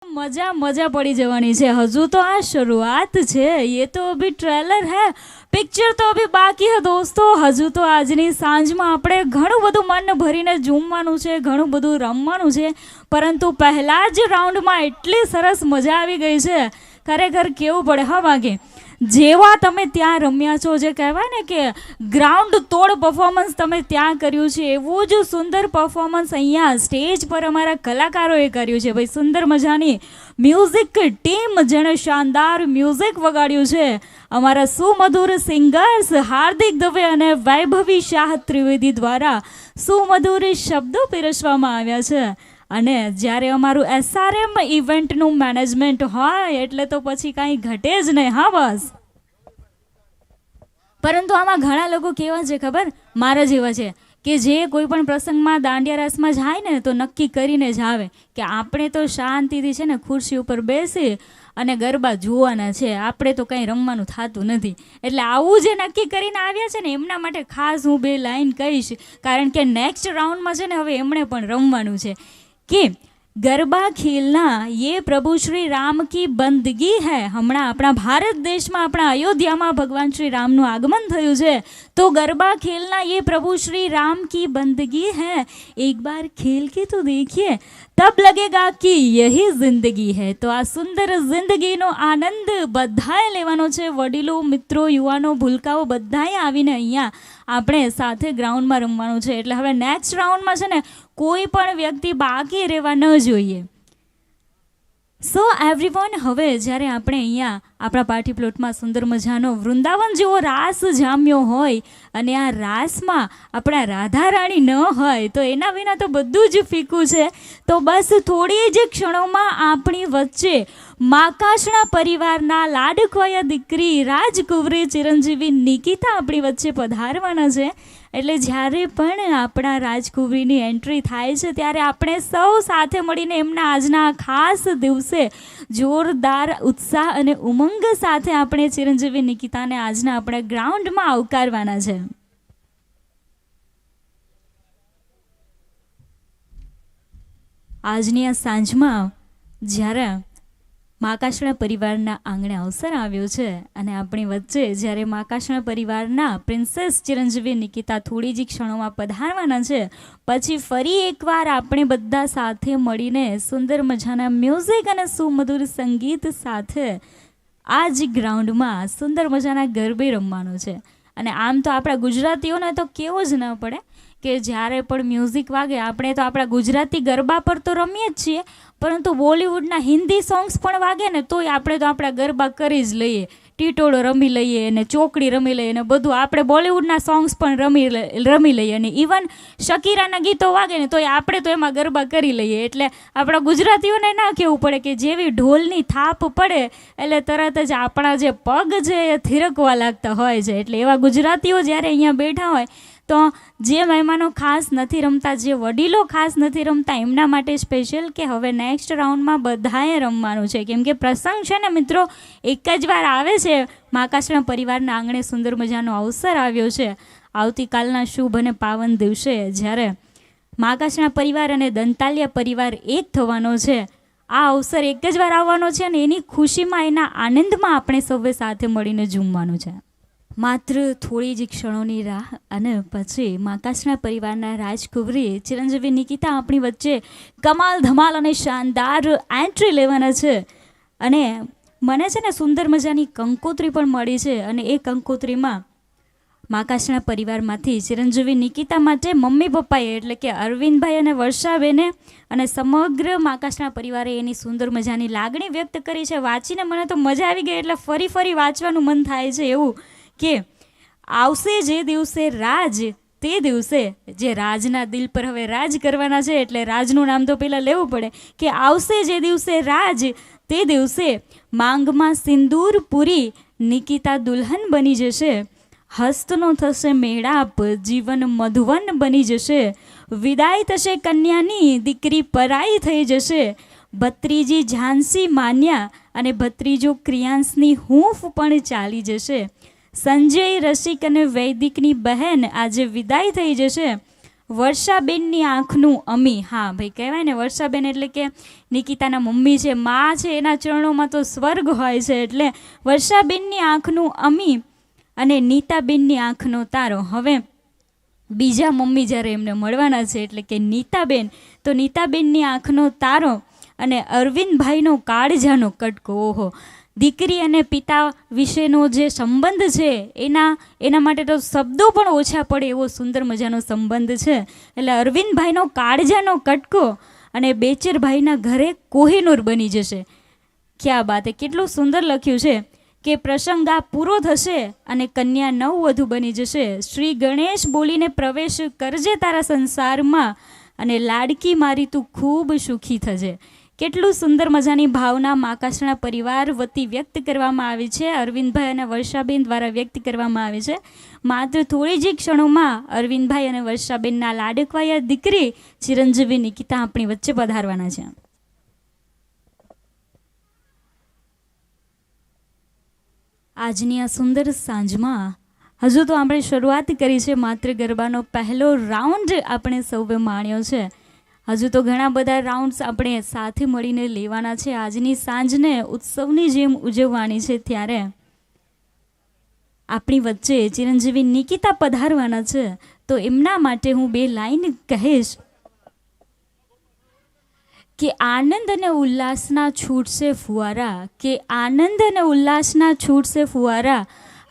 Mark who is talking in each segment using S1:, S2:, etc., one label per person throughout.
S1: मजा मजा पड़ी जवानी है। हजू तो आ शुरुआत है, ये तो अभी ट्रेलर है, पिक्चर तो अभी बाकी है दोस्तों। हजू तो આજની સાંજમાં આપણે ઘણું બધું મન ભરીને ઝૂમવાનું છે, ઘણું બધું રમવાનું છે, પરંતુ પહેલા જ રાઉન્ડમાં એટલી સરસ મજા આવી ગઈ છે, ખરેખર કેવું પડે હા વાગે જેવા તમે ત્યાં રમ્યા છો, જે કહેવાય ને કે ગ્રાઉન્ડ તોડ પરફોર્મન્સ તમે ત્યાં કર્યું છે, એવું જ સુંદર પરફોર્મન્સ અહીંયા સ્ટેજ પર અમારા કલાકારોએ કર્યું છે. ભાઈ સુંદર મજાની મ્યુઝિક ટીમ જેણે શાનદાર મ્યુઝિક વગાડ્યું છે. અમારા સુમધુર સિંગર્સ હાર્દિક દવે અને વૈભવી શાહ ત્રિવેદી દ્વારા સુમધુર શબ્દો પીરસવામાં આવ્યા છે. અને જ્યારે અમારું SRM ઇવેન્ટનું મેનેજમેન્ટ હોય એટલે તો પછી કાંઈ ઘટે જ નહીં હા બસ. પરંતુ આમાં ઘણા લોકો કેવા છે ખબર, મારા જેવા છે કે જે કોઈ પણ પ્રસંગમાં દાંડિયા રાસમાં જાય ને તો નક્કી કરીને જ આવે કે આપણે તો શાંતિથી છે ને ખુરશી ઉપર બેસી અને ગરબા જોવાના છે, આપણે તો કંઈ રમવાનું થતું નથી. એટલે આવું જે નક્કી કરીને આવ્યા છે ને એમના માટે ખાસ હું બે લાઈન કહીશ, કારણ કે નેક્સ્ટ રાઉન્ડમાં છે ને હવે એમણે પણ રમવાનું છે कि गरबा खेलना ये प्रभु श्री राम की बंदगी है. हमारा अपना भारत देश में अपना अयोध्या में भगवान श्री राम नु आगमन थयुं छे, तो गरबा खेलना ये प्रभु श्री राम की बंदगी है. एक बार खेल के तो देखिए, तब लगेगा कि यही जिंदगी है. तो आ सुंदर जिंदगी नो आनंद बधाए लेवानो छे. वडीलो मित्रों युवानो भूलकाओ बधाए आवीने अहींया આપણે સાથે ગ્રાઉન્ડમાં રમવાનું છે. એટલે હવે નેક્સ્ટ રાઉન્ડમાં છે ને કોઈ પણ વ્યક્તિ બાકી રહેવા ન જોઈએ. સો એવરીવન, હવે જ્યારે આપણે અહીંયા આપણા પાર્ટી પ્લોટમાં સુંદર મજાનો વૃંદાવન જેવો રાસ જામ્યો હોય અને આ રાસમાં આપણા રાધા રાણી ન હોય તો એના વિના તો બધું જ ફીકું છે. તો બસ થોડી જ ક્ષણોમાં આપણી વચ્ચે માકાશના પરિવારના લાડકવાયા દીકરી રાજકુંવરી ચિરંજીવી નિકિતા આપણી વચ્ચે પધારવાના છે. એટલે જ્યારે પણ આપણા રાજકુંવરીની એન્ટ્રી થાય છે ત્યારે આપણે સૌ સાથે મળીને એમના આજના ખાસ દિવસે જોરદાર ઉત્સાહ અને ઉમંગ સાથે આપણે ચિરંજીવી નિકિતાને આજના આપણા ગ્રાઉન્ડમાં આવકારવાના છે. આજની આ સાંજમાં જ્યારે માકાશણા પરિવારના આંગણે અવસર આવ્યો છે અને આપણી વચ્ચે જ્યારે માકાશણા પરિવારના પ્રિન્સેસ ચિરંજીવી નિકિતા થોડી જ ક્ષણોમાં પધારવાના છે, પછી ફરી એકવાર આપણે બધા સાથે મળીને સુંદર મજાના મ્યુઝિક અને સુમધુર સંગીત સાથે આ જ ગ્રાઉન્ડમાં સુંદર મજાના ગરબે રમવાનો છે. અને આમ તો આપણા ગુજરાતીઓને તો કેવો જ ન પડે કે જ્યારે પણ મ્યુઝિક વાગે આપણે તો આપણા ગુજરાતી ગરબા પર તો રમીએ જ છીએ, પરંતુ બોલિવૂડના હિન્દી સોંગ્સ પણ વાગે ને તોય આપણે તો આપણા ગરબા કરી જ લઈએ. ટીટોળો રમી લઈએ અને ચોકડી રમી લઈએ અને બધું આપણે બોલિવૂડના સોંગ્સ પણ રમી લઈએ. અને ઇવન શકીરાના ગીતો વાગે ને તોય આપણે તો એમાં ગરબા કરી લઈએ. એટલે આપણા ગુજરાતીઓને ના કહેવું પડે કે જેવી ઢોલની થાપ પડે એટલે તરત જ આપણા જે પગ છે એ થિરકવા લાગતા હોય છે. એટલે એવા ગુજરાતીઓ જ્યારે અહીંયા બેઠા હોય તો જે મહેમાનો ખાસ નથી રમતા, જે વડીલો ખાસ નથી રમતા, એમના માટે સ્પેશિયલ કે હવે નેક્સ્ટ રાઉન્ડમાં બધાએ રમવાનું છે. કેમ કે પ્રસંગ છે ને મિત્રો એક જ વાર આવે છે. માકાશણા પરિવારના આંગણે સુંદર મજાનો અવસર આવ્યો છે. આવતીકાલના શુભ અને પાવન દિવસે જ્યારે માકાશણા પરિવાર અને દંતાલિયા પરિવાર એક થવાનો છે, આ અવસર એક જ વાર આવવાનો છે અને એની ખુશીમાં, એના આનંદમાં આપણે સૌએ સાથે મળીને ઝૂમવાનું છે. માત્ર થોડી જ ક્ષણોની રાહ અને પછી માકાશના પરિવારના રાજકુંવરી ચિરંજીવી નિકિતા આપણી વચ્ચે કમાલ ધમાલ અને શાનદાર એન્ટ્રી લેવાના છે. અને મને છે ને સુંદર મજાની કંકોત્રી પણ મળી છે અને એ કંકોત્રીમાં માકાશના પરિવારમાંથી ચિરંજીવી નિકિતા માટે મમ્મી પપ્પાએ એટલે કે અરવિંદભાઈ અને વર્ષાબેને અને સમગ્ર માકાશના પરિવારે એની સુંદર મજાની લાગણી વ્યક્ત કરી છે. વાંચીને મને તો મજા આવી ગઈ, એટલે ફરી ફરી વાંચવાનું મન થાય છે. એવું કે આવશે જે દિવસે રાજ, તે દિવસે જે રાજના દિલ પર હવે રાજ કરવાના છે, એટલે રાજનું નામ તો પહેલાં લેવું પડે કે આવશે જે દિવસે રાજ, તે દિવસે માંગમાં સિંદૂર પૂરી નિકિતા દુલ્હન બની જશે. હસ્તનો થશે મેળાપ, જીવન મધુવન બની જશે. વિદાય થશે કન્યાની, દીકરી પરાઈ થઈ જશે. ભત્રીજી ઝાંસી માન્યા અને ભત્રીજો ક્રિયાંશની હૂંફ પણ ચાલી જશે. સંજય રસિક અને વૈદિકની બહેન આજે વિદાય થઈ જશે. વર્ષાબેનની આંખનું અમી. હા ભાઈ, કહેવાય ને વર્ષાબેન એટલે કે નિકિતાના મમ્મી છે, માં છે, એના ચરણોમાં તો સ્વર્ગ હોય છે. એટલે વર્ષાબેનની આંખનું અમી અને નીતાબેનની આંખનો તારો. હવે બીજા મમ્મી જ્યારે એમને મળવાના છે એટલે કે નીતાબેન, તો નીતાબેનની આંખનો તારો અને અરવિંદભાઈનો કાળજાનો કટકો. ઓહો, દીકરી અને પિતા વિશેનો જે સંબંધ છે એના માટે તો શબ્દો પણ ઓછા પડે એવો સુંદર મજાનો સંબંધ છે. એટલે અરવિંદભાઈનો કાળજાનો કટકો અને બેચરભાઈના ઘરે કોહિનૂર બની જશે. ક્યાં બાત હે, કેટલું સુંદર લખ્યું છે કે પ્રસંગ આ પૂરો થશે અને કન્યા નવવધુ બની જશે. શ્રી ગણેશ બોલીને પ્રવેશ કરજે તારા સંસારમાં અને લાડકી મારી તું ખૂબ સુખી થજે. કેટલું સુંદર મજાની ભાવના માકાશના પરિવાર વતી વ્યક્ત કરવામાં આવી છે, અરવિંદભાઈ અને વર્ષાબેન દ્વારા વ્યક્ત કરવામાં આવી છે. માત્ર થોડી જ ક્ષણોમાં અરવિંદભાઈ અને વર્ષાબેનના લાડકવાયા દીકરી ચિરંજીવી નિકિતા આપણી વચ્ચે પધારવાના છે. આજની આ સુંદર સાંજમાં હજુ તો આપણે શરૂઆત કરી છે, માત્ર ગરબાનો પહેલો રાઉન્ડ આપણે સૌએ માણ્યો છે. હજુ તો ઘણા બધા રાઉન્ડ્સ આપણે સાથે મળીને લેવાના છે. આજની સાંજને ઉત્સવની જેમ ઉજવવાની છે. ત્યારે આપણી વચ્ચે ચિરંજીવી નિકિતા પધારવાના છે, તો એમના માટે હું બે લાઈન કહીશ કે આનંદ અને ઉલ્લાસના છૂટશે ફુવારા, કે આનંદ અને ઉલ્લાસના છૂટશે ફુવારા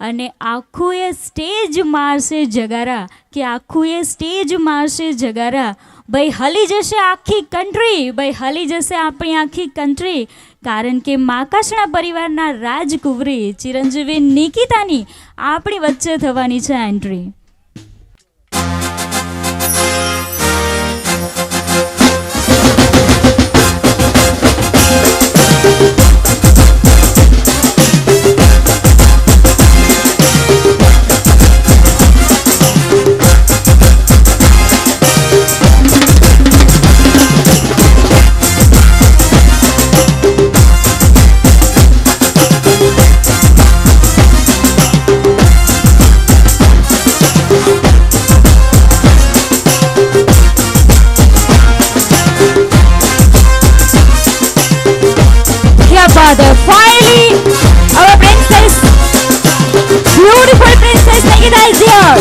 S1: અને આખું એ સ્ટેજ મારશે જગારા, કે આખું એ સ્ટેજ મારશે જગારા. ભાઈ હલી જશે આખી કન્ટ્રી, ભાઈ હલી જશે આપણી આખી કન્ટ્રી, કારણ કે માકાશના પરિવારના રાજકુંવરી ચિરંજીવી નિકિતાની આપણી વચ્ચે થવાની છે entry. Finally, our princess, beautiful princess Nikita is here.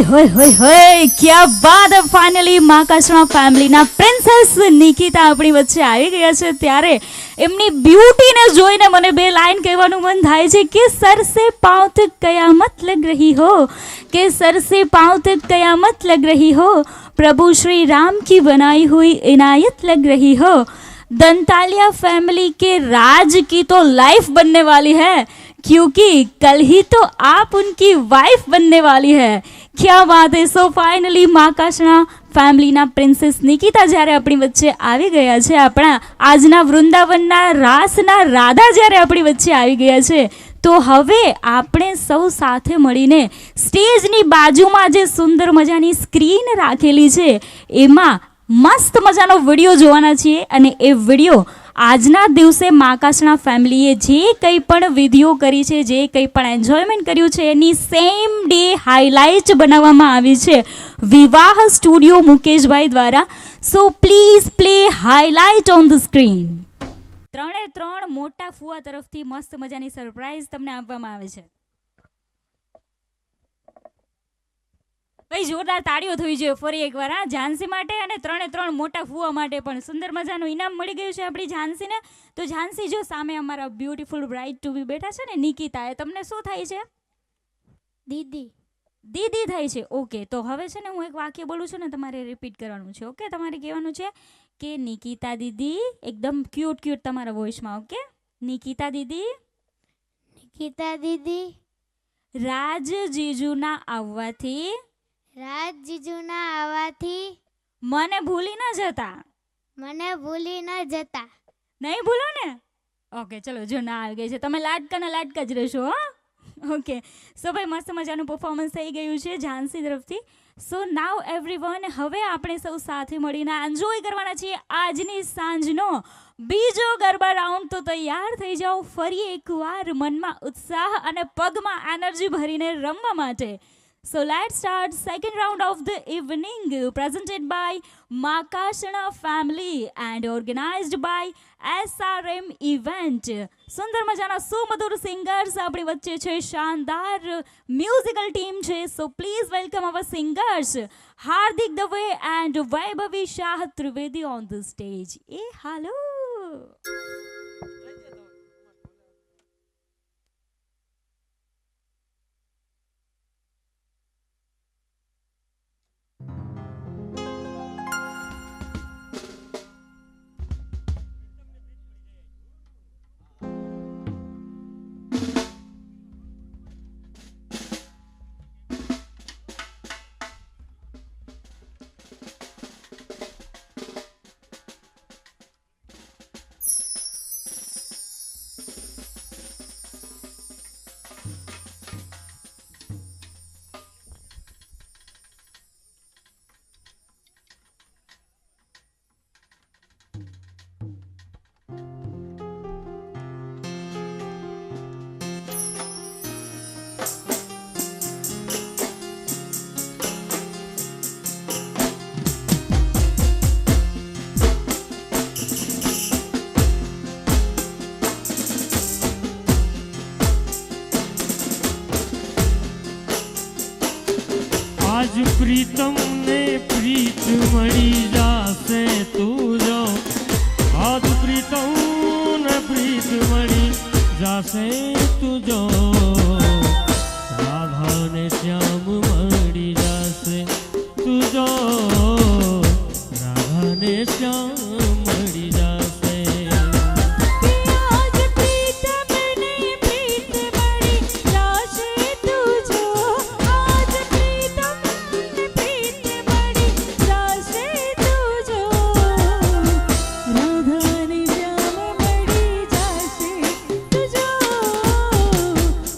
S1: હોય क्या बात है फाइनली માકાશણા ફેમિલીના પ્રિન્સેસ નિકિતા આપણી વચ્ચે આવી ગયા છે ત્યારે એમની બ્યુટીને જોઈને મને બે લાઈન કહેવાનું મન થાય છે કે સર સે પાँव तक कयामत लग रही हो કે सर से पाँव तक कयामत लग रही हो प्रभु श्री राम की बनाई हुई इनायत लग रही हो दंतालिया फैमिली के राज की तो लाइफ बनने वाली है क्योंकि कल ही तो आप उनकी वाइफ बनने वाली है क्या बात है સો ફાઇનલી માકાશણા ફેમિલીના પ્રિન્સેસ નિકિતા જ્યારે આપણી વચ્ચે આવી ગયા છે આપણા આજના વૃંદાવનના રાસના રાધા જ્યારે આપણી વચ્ચે આવી ગયા છે તો હવે આપણે સૌ સાથે મળીને સ્ટેજની બાજુમાં જે સુંદર મજાની સ્ક્રીન રાખેલી છે એમાં મસ્ત મજાનો વિડીયો જોવાના છીએ અને એ વિડીયો આજના દિવસે માકાશણા ફેમિલીએ જે કંઈ પણ વિધિઓ કરી છે જે કંઈ પણ એન્જોયમેન્ટ કર્યું છે એની સેમ ડે હાઇલાઇટ બનાવવામાં આવી છે વિવાહ સ્ટુડિયો મુકેશભાઈ દ્વારા so please play highlight on the screen ત્રણે ત્રણ મોટા ફુવા તરફથી મસ્ત મજાની સરપ્રાઈઝ તમને આપવામાં આવે છે ભાઈ જોરદાર તાળીઓ થવી જોઈએ ફરી એકવાર હા ઝાંસી માટે અને ત્રણે ત્રણ મોટા ફુવા માટે પણ સુંદર મજાનું ઇનામ મળી ગયું છે આપણી ઝાંસીને તો ઝાંસી જો સામે અમારા બ્યુટીફુલ બ્રાઇડ ટુ બી બેઠા છે ને નિકિતા એ તમને શું થાય છે
S2: દીદી
S1: દીદી થાય છે ઓકે તો હવે છે ને હું એક વાક્ય બોલું છું ને તમારે રિપીટ કરવાનું છે ઓકે તમારે કહેવાનું છે કે નિકિતા દીદી એકદમ ક્યુટ તમારા વોઇસમાં ઓકે નિકિતા દીદી રાજ જીજુના આવવાથી મને ભૂલી ન જતા નહીં ભૂલો ને ઓકે ચલો જો ના આવી ગઈ છે તમે લાડકા જ રહેશો હો ઓકે સો ભાઈ મસ્ત મજાનું પરફોર્મન્સ થઈ ગયું છે ઝાંસી તરફથી સો નાવ એવરીવન હવે આપણે સૌ સાથે મળીને એન્જોય કરવાના છીએ આજની સાંજનો બીજો ગરબા રાઉન્ડ તો તૈયાર થઈ જાઓ ફરી એકવાર મનમાં ઉત્સાહ અને પગમાં એનર્જી ભરીને રમવા માટે So let's start second round of the evening presented by Makashana family and organized by SRM event. સુંદર મજાના સુમધુર સિંગર્સ આપણી વચ્ચે છે શાનદાર મ્યુઝિકલ ટીમ છે so please welcome our singers Hardik Dave and Vaibhavi Shah Trivedi on the stage એ હાલો
S3: આજ પ્રીતમ ને પ્રીત મળી જાશે તું જો આજ પ્રીતમ ને પ્રીત મળી જાશે તું જો રાધા ને શ્યામ મળી જાશે તું જો રાધા ને શ્યામ મળી જાશે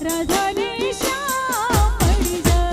S2: રાધા ને શ્યામ મળી જા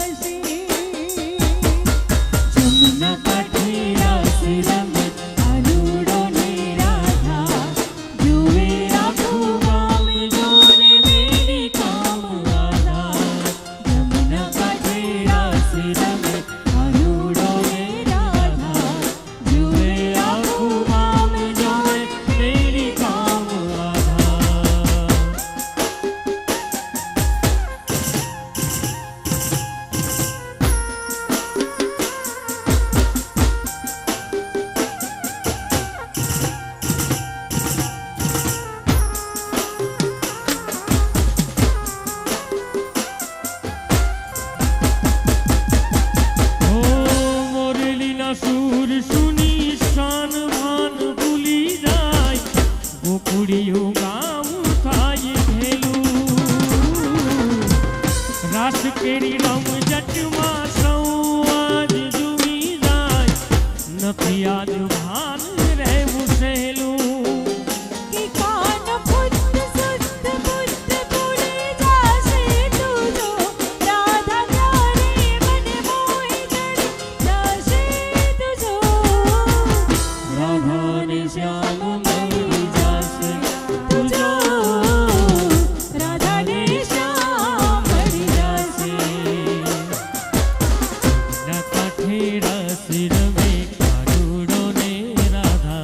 S3: કામ થાય ભેલું રાસ કેરી રમઝટમાં સૌ આજ જુમી જાય નથી આજ ભાન રહેવું સહેલું
S2: કે કાન ફૂટ સુત ફૂટ ભૂલી જાશે તુજો રાધા ત્યારે મને મોહી કરી જાશે તુજો
S3: રાધાને શ્યામ મળી જાશે
S2: તુજો રાધાને શ્યામ મળી જાશે
S3: ના કાંઠે રાસ રમે કાનુડો ને રાધા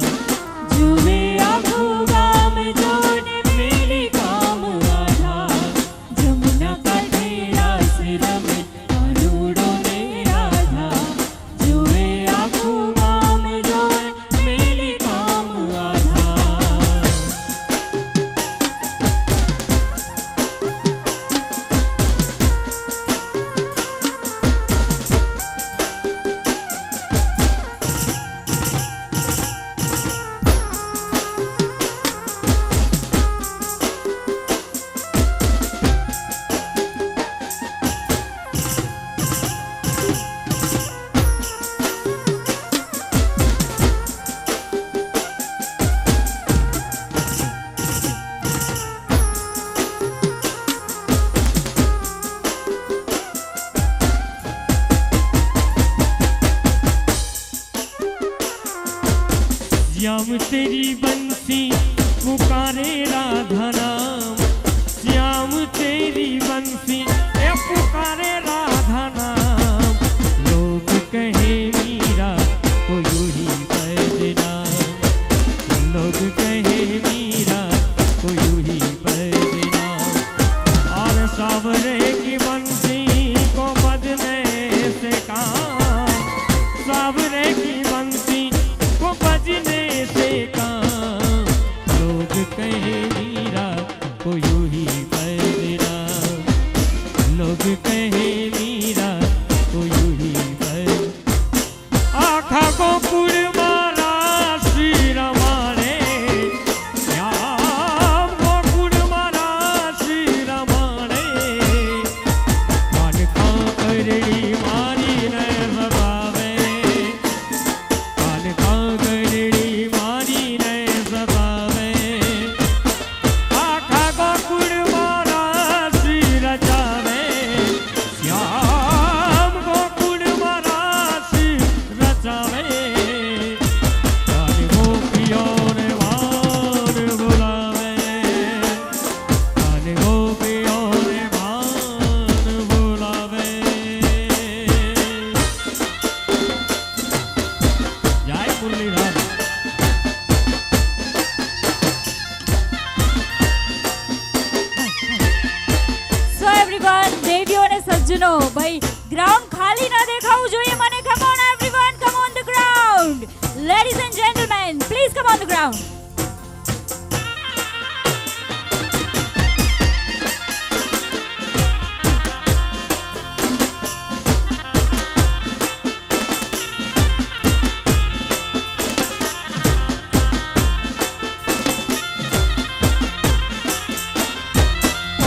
S2: જુએ આખું ગામ જોને મેલી કામ રાધા જમુના કાંઠે રાસ રમે કાનુડો ને રાધા જુએ આખું ગામ જોને મેલી કામ રાધા
S3: श्याम तेरी बंसी पुकारे राधा नाम श्याम तेरी बंसी ए पुकारे राधा नाम लोग कहे मीरा को यूं ही बदनाम लोग कहे मीरा को यूं ही बदनाम और सावरे की बंसी को बजने से काम सावरे की बंसी को बजने से काम लोग कहे मीरा को यूं ही बदनाम लोग कहे मीरा को यूं ही बद आखा गोकुल मारा श्री रमाणे श्याम गोकुल मारा श्री रमाणे कानका करड़ी मारी ने सतावे कानका करड़ी मारी ने सतावे आखा गोकुल मारा श्री रचावे श्याम गोकुल मारा श्री रचावे कान गोपियों ने मान बुलावे कान गोपियों ने मान बुलावे जय मुरलीधर
S1: સો એવરીવન દેવીઓ અને સજ્જનો ભાઈ ગ્રાઉન્ડ ખાલી ના દેખાવું જોઈએ મને come on everyone come on the ground ladies and gentleman please come on the ground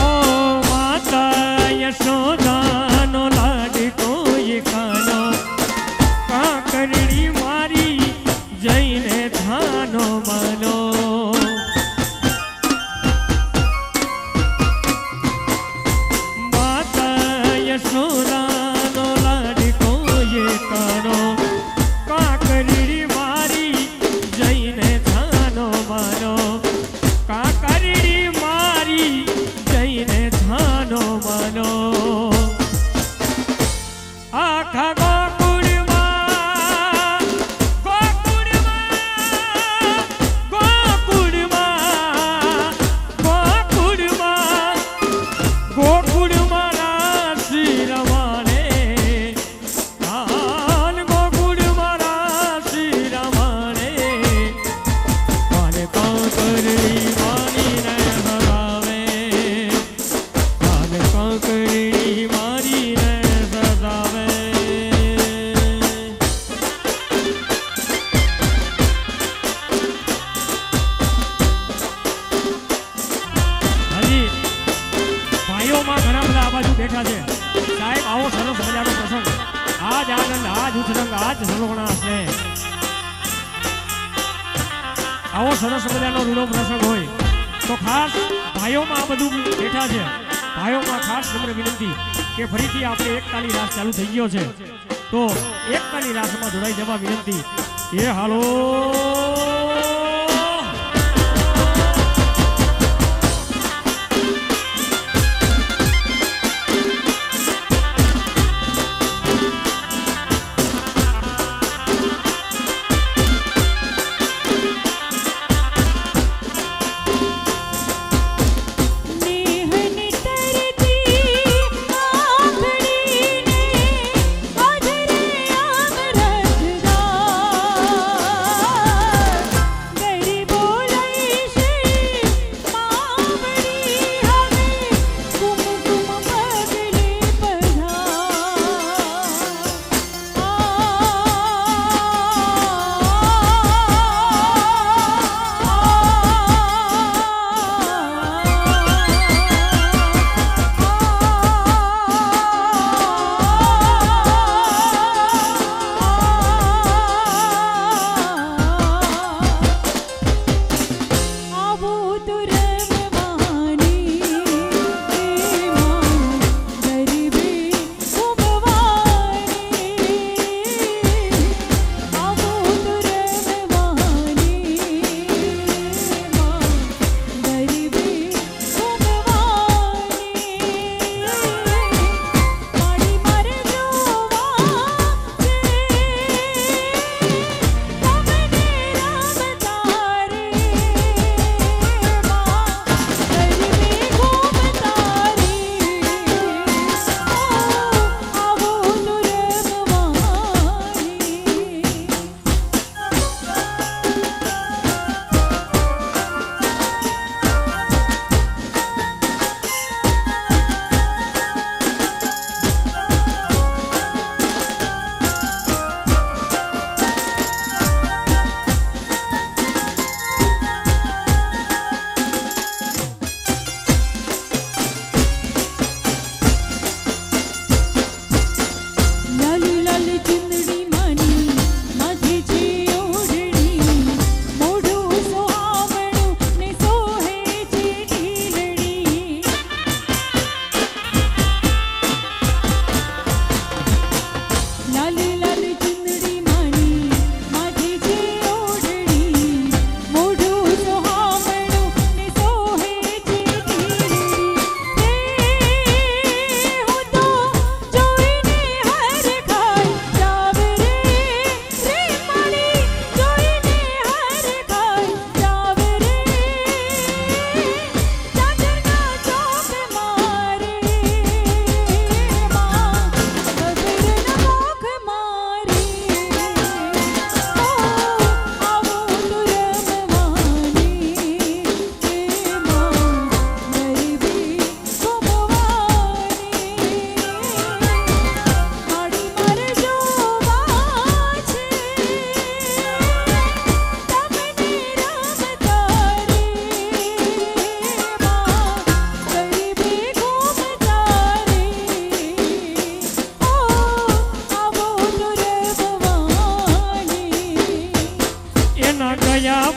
S3: ओ माता यशोदानो लाडको ये कानो काकरड़ी मारी जैने थानो मानो
S4: બેઠા છે સાહેબ આવો સરસ મજાનો પ્રસંગ આજ આનંદ આજ ઉછરંગ આજ સલોગણા છે આવો સરસ મજાનો રૂડો પ્રસંગ હોય તો ખાસ ભાઈઓમાં આ બધું બેઠા છે ભાઈઓમાં ખાસ નમ્ર વિનંતી કે ફરીથી આપણે એકતાની રાસ ચાલુ થઈ ગયો છે તો એકતાની રાસમાં જોડાઈ જવા વિનંતી એ હાલો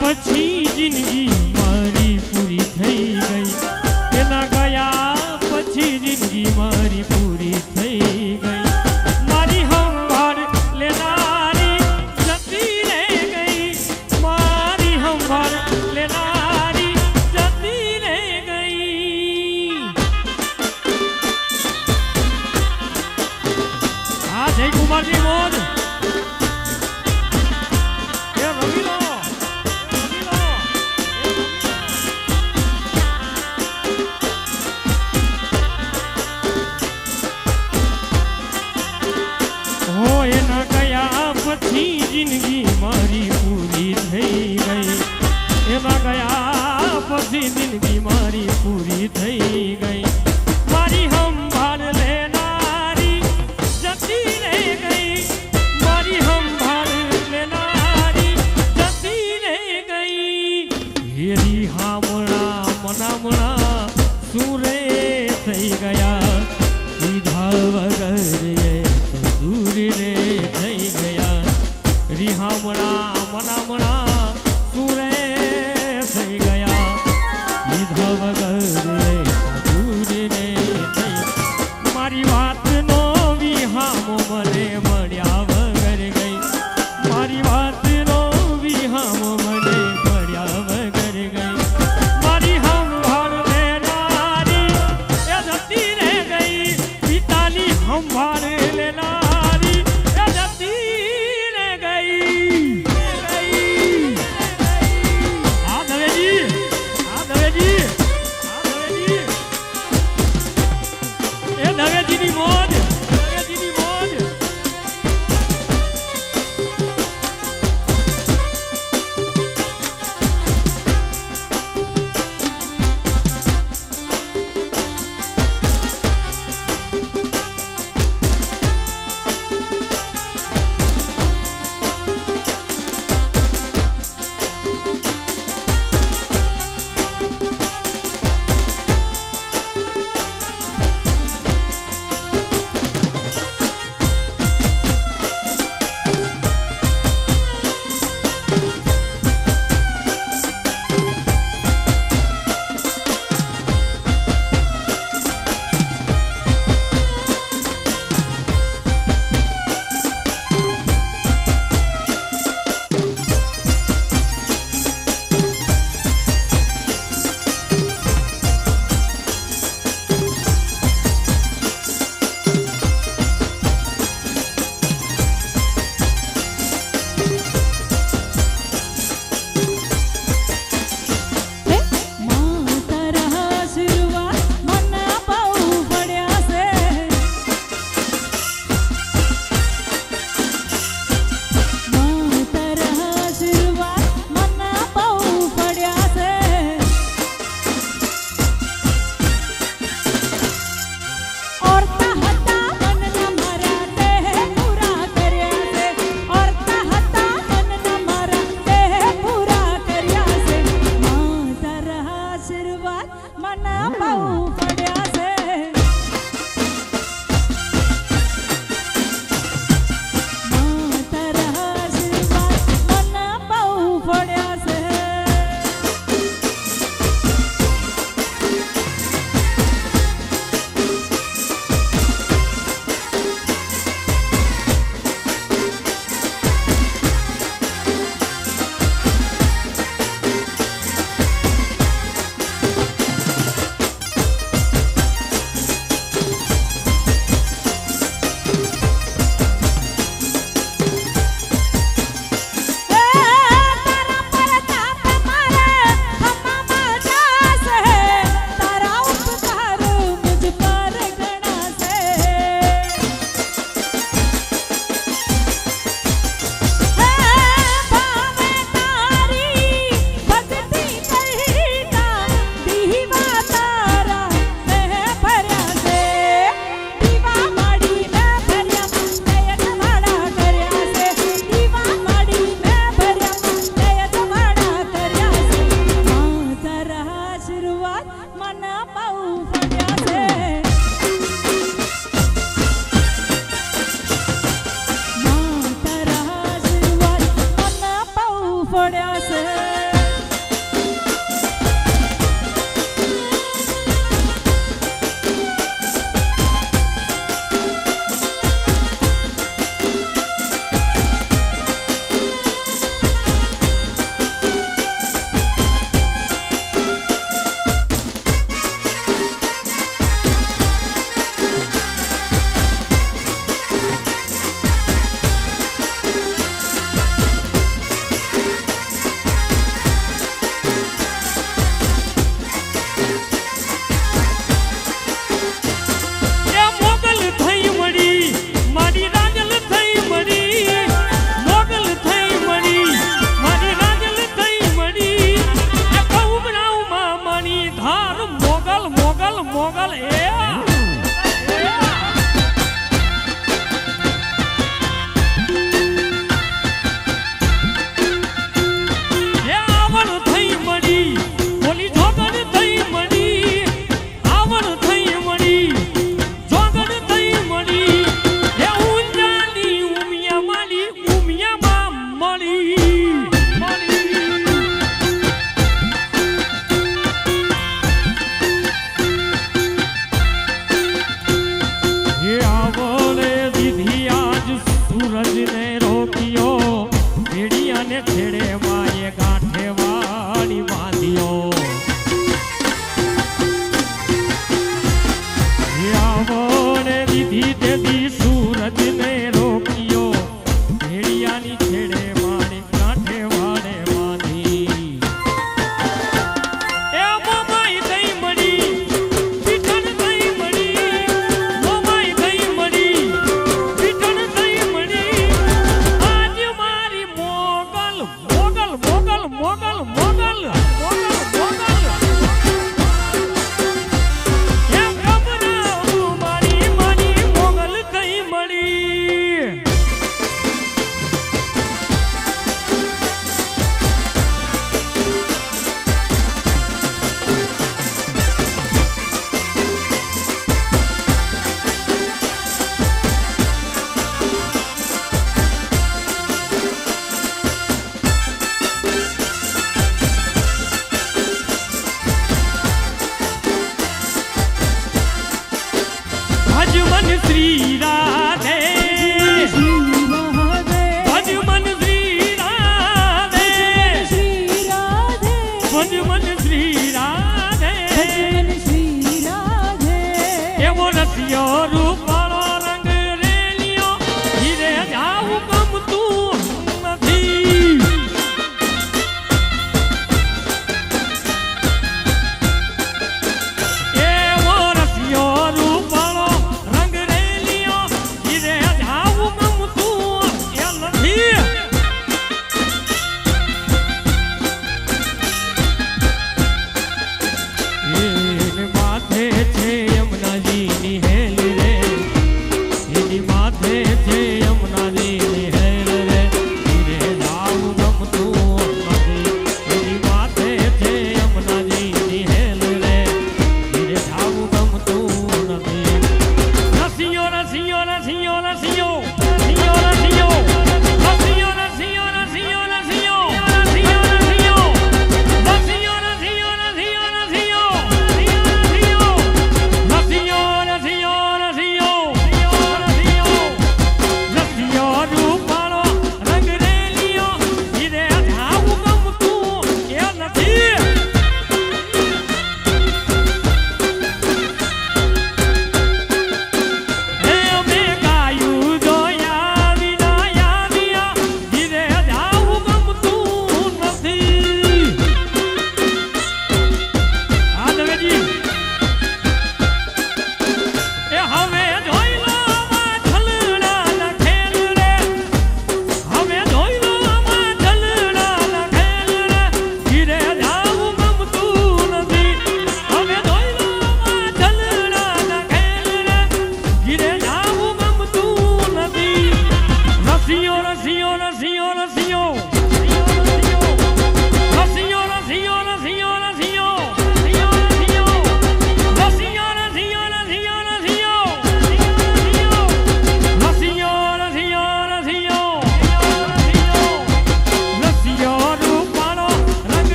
S4: પછી જિંદગી મારી પૂરી થઈ ગઈ એના ગયા પછી જિંદગી મારી પૂરી થઈ ગઈ મારી સંભાળ લેનારી જતી રહી ગઈ મારી સંભાળ લેનારી જતી રહી ગઈ આ જયકુમારજી મોજ એના ગયા પછી જિંદગી મારી પૂરી થઈ ગઈ એના ગયા પછી જિંદગી મારી પૂરી થઈ ગઈ મારી સંભાળ લેનારી જતી રહી ગઈ મારી સંભાળ લેનારી જતી રહી ગઈ હેરી હામણા મનામણા સુરે થઈ ગયા
S2: મને બહુ પડ્યા છે તારા આશીર્વાદ મને બહુ પડ્યા છે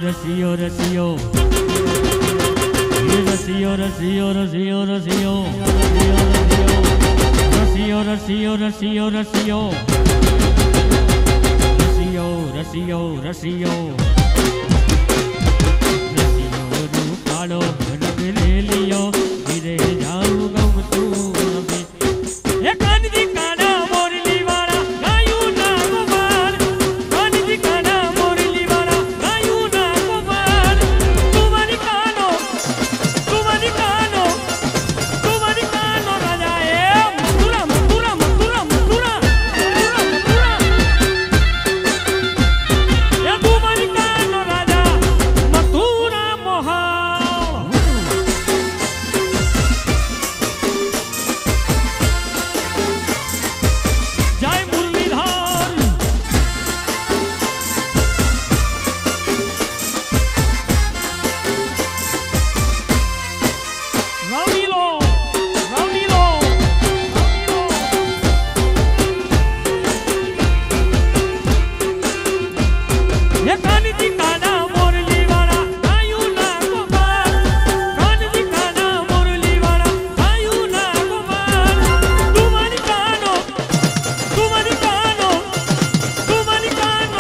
S3: રસિયો રસિયો રસિયો રસિયો રસિયો રસિયો રસિયો રસિયો રસિયો રસિયો રસિયો રસિયો રસિયો રૂપાળો રંગ લે લિયો ધીરે જાઉં ગમતું નથી એ કાનજી કાના મોરલી વાળા ગાયું ના ગોપાલ કાનજી કાના મોરલી વાળા ગાયું ના ગોપાલ તુમારી કાનો રાજા એ મથુરા મથુરા મથુરા મથુરા એ તુમારી કાનો રાજા મથુરા મોહાલ જય મુરલીધર રમીલો રમીલો એ કાનજી કાના મોરલી વાળા ગાયું ના ગોપાલ કાનજી કાના મોરલી વાળા ગાયું ના ગોપાલ તુમારી કાનો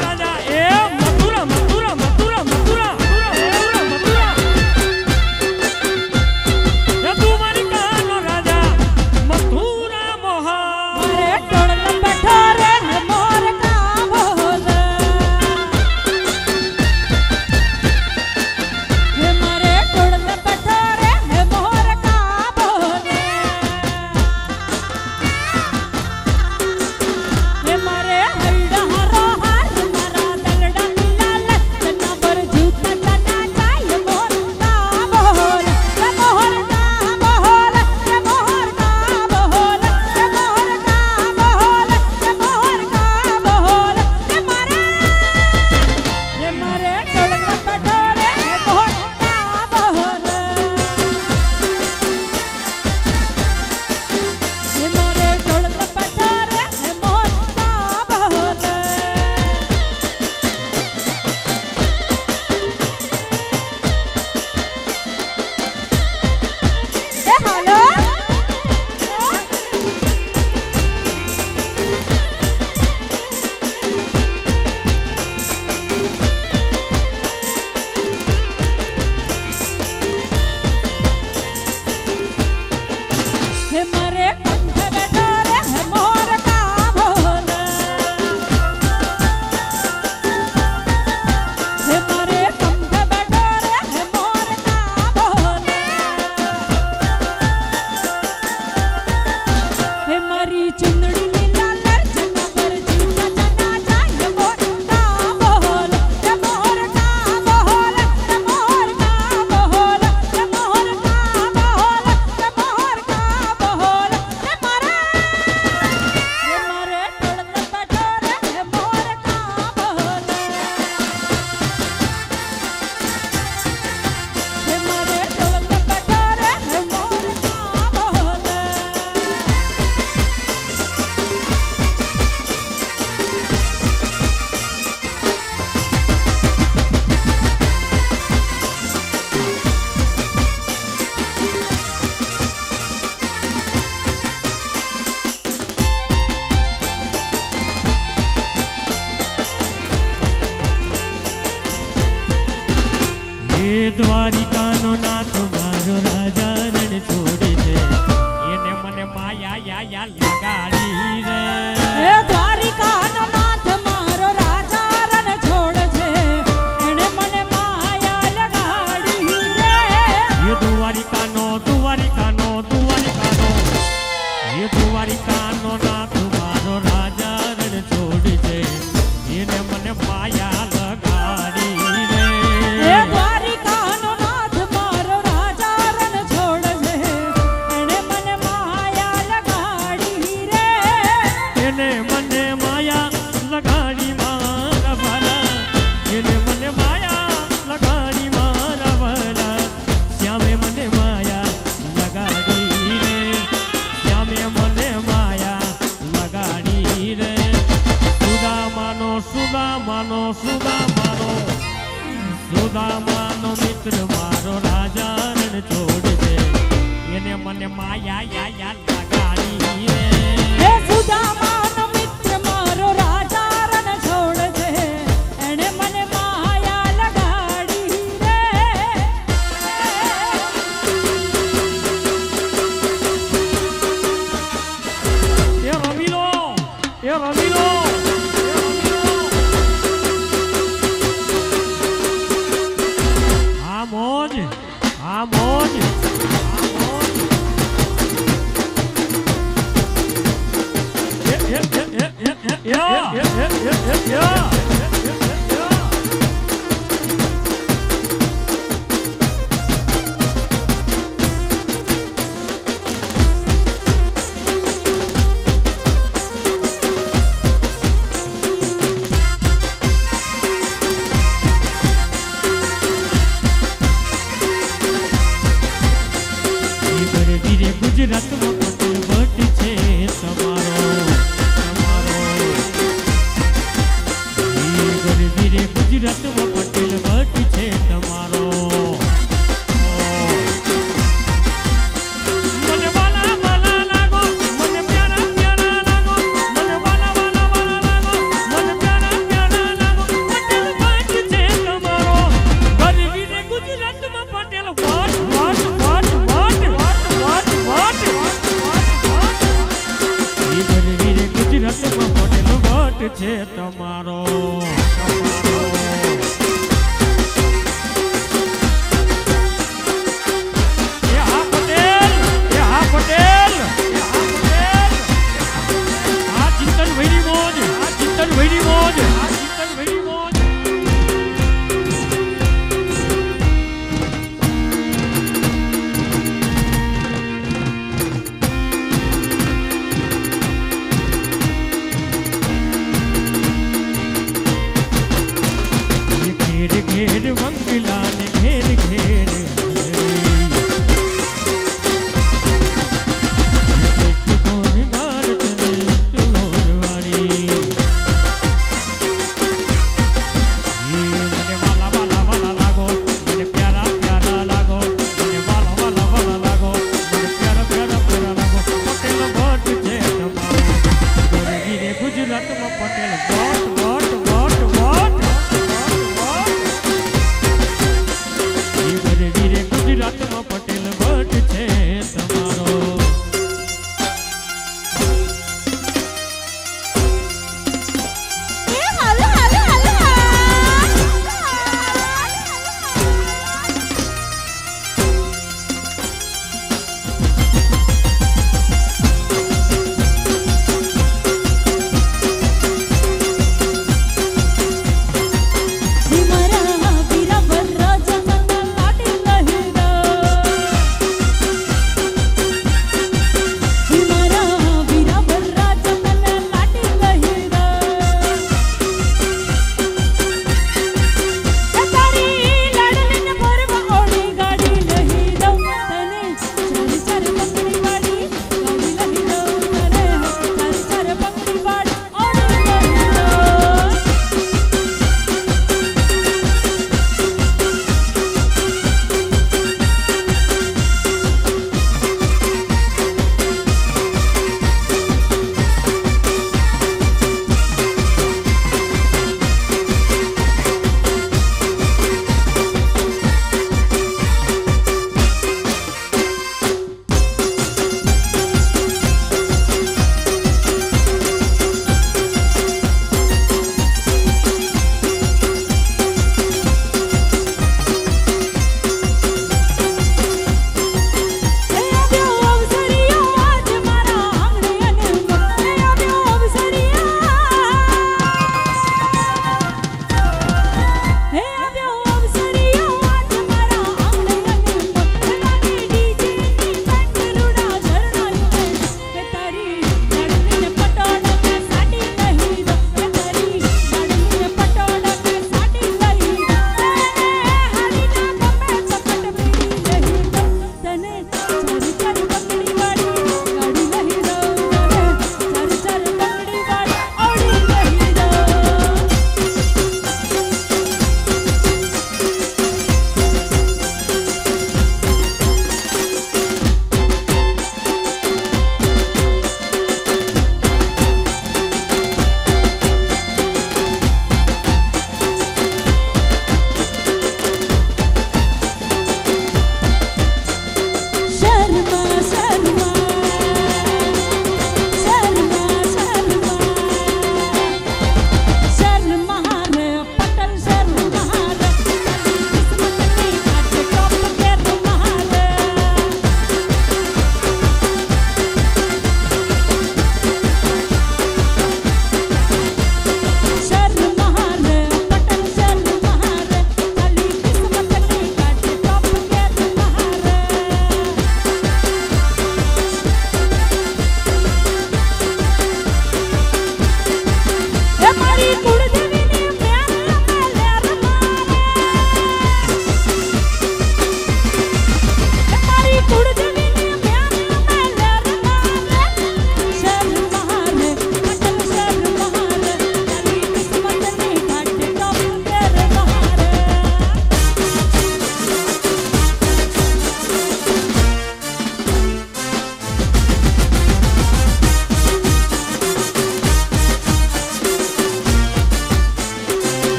S3: રાજા એ મથુરા મથુરા મથુરા મથુરા મથુરા એ તુમારી કાનો રાજા મથુરા મોહા
S2: મારે ટોળલ બેઠો રે મોર કા બોલ હે મારે ટોળલ બેઠો રે મોર કા બોલ હે મારે હૈડા હરો હાર મારા દલડા લાલ ચના પર જૂતા ચના જાય મોર કા બોલ હે મોર કા બોલ હે મોર કા બોલ હે મોર કા બોલ હે મોર કા બોલ હે મારે ટોળલ બેઠો રે મોર કા બોલ હે મારે ટોળલ બેઠો રે મોર કા બોલ એ હાલો હે મારે કંઠે બેઠો રે મોર કા બોલ હે મારે કંઠે બેઠો રે મોર કા બોલ હે મારી ચુંદડી લીલા લર ચના પર જૂતા ચના જાય મોર કા બોલ હે મોર કા બોલ હે મોર કા બોલ હે મોર કા બોલ હે મોર કા બોલ હે મારે ટોળલ બેઠો રે મોર કા બોલ હે મારે ટોળલ બેઠો રે મોર કા બોલ
S3: એ દ્વારિકાનો નાથ મારો રાજા રણ છોડે છે એને મને માયા યા લગાડી રે
S2: હે દ્વારિકાનો નાથ મારો રાજા રણ છોડ છે એણે મને માયા લગાડી રે
S3: એ દ્વારિકાનો એ દ્વારિકાનો નાથ મારો રાજા રણ છોડે છે એને મને માયા લગાડી રે
S2: હે દ્વારિકાનો નાથ મારો રાજા રણ છોડ છે એણે મને માયા લગાડી રે
S3: એને મને માયા લગાડી મારા ભલા એને મને માયા લગાડી મારા ભલા શ્યામે મને માયા લગાડી રે શ્યામે મને માયા લગાડી રે સુદામાનો સુદામાનો સુદામાનો સુદામાનો મિત્ર મારો રાજા રણ છોડજે એને મને માયા યા યા લગાડી રે
S2: હે સુદામાનો મિત્ર મારો રાજા રણ છોડજે એણે મને માયા લગાડી રે
S3: એ રમીલો એ રમીલો આ મોજ આ મોજ આ મોજ ગુજરાતમાં પટેલ ભટ્ટ છે તમારો તમારો ધીરે ગુજરાતમાં પટેલ ભટ્ટ છે તમારો મને વાલા વાલા લાગો મને પ્યારા પ્યારા લાગો મને વાલા વાલા વાલા લાગો મને પ્યારા પ્યારા લાગો પટેલ ભટ્ટ છે તમારો ધીરે ગુજરાતમાં પટેલ ભટ્ટ વીરે ગુજરાતમાં પટેલ ભટ્ટ છે તમારો એ હા પટેલ એ હા પટેલ એ હા પટેલ આ ચિંતન ભૈરી મોજ આ ચિંતન ભૈરી મોજ આ ચિંતન ભૈરી મોજ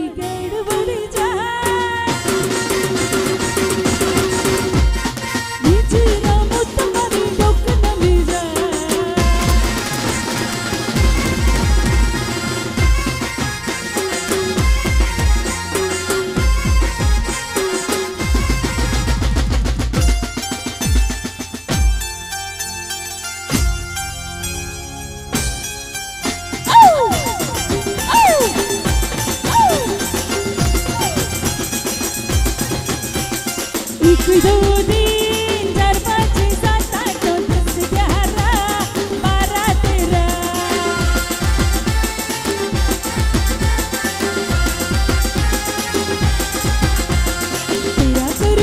S2: મારી ગડબડી જાય બીજી રમો તમારી ડોક નમી જાય एक दो तीन चार पाँच छः सात आठ नौ दस ग्यारह बारह तेरह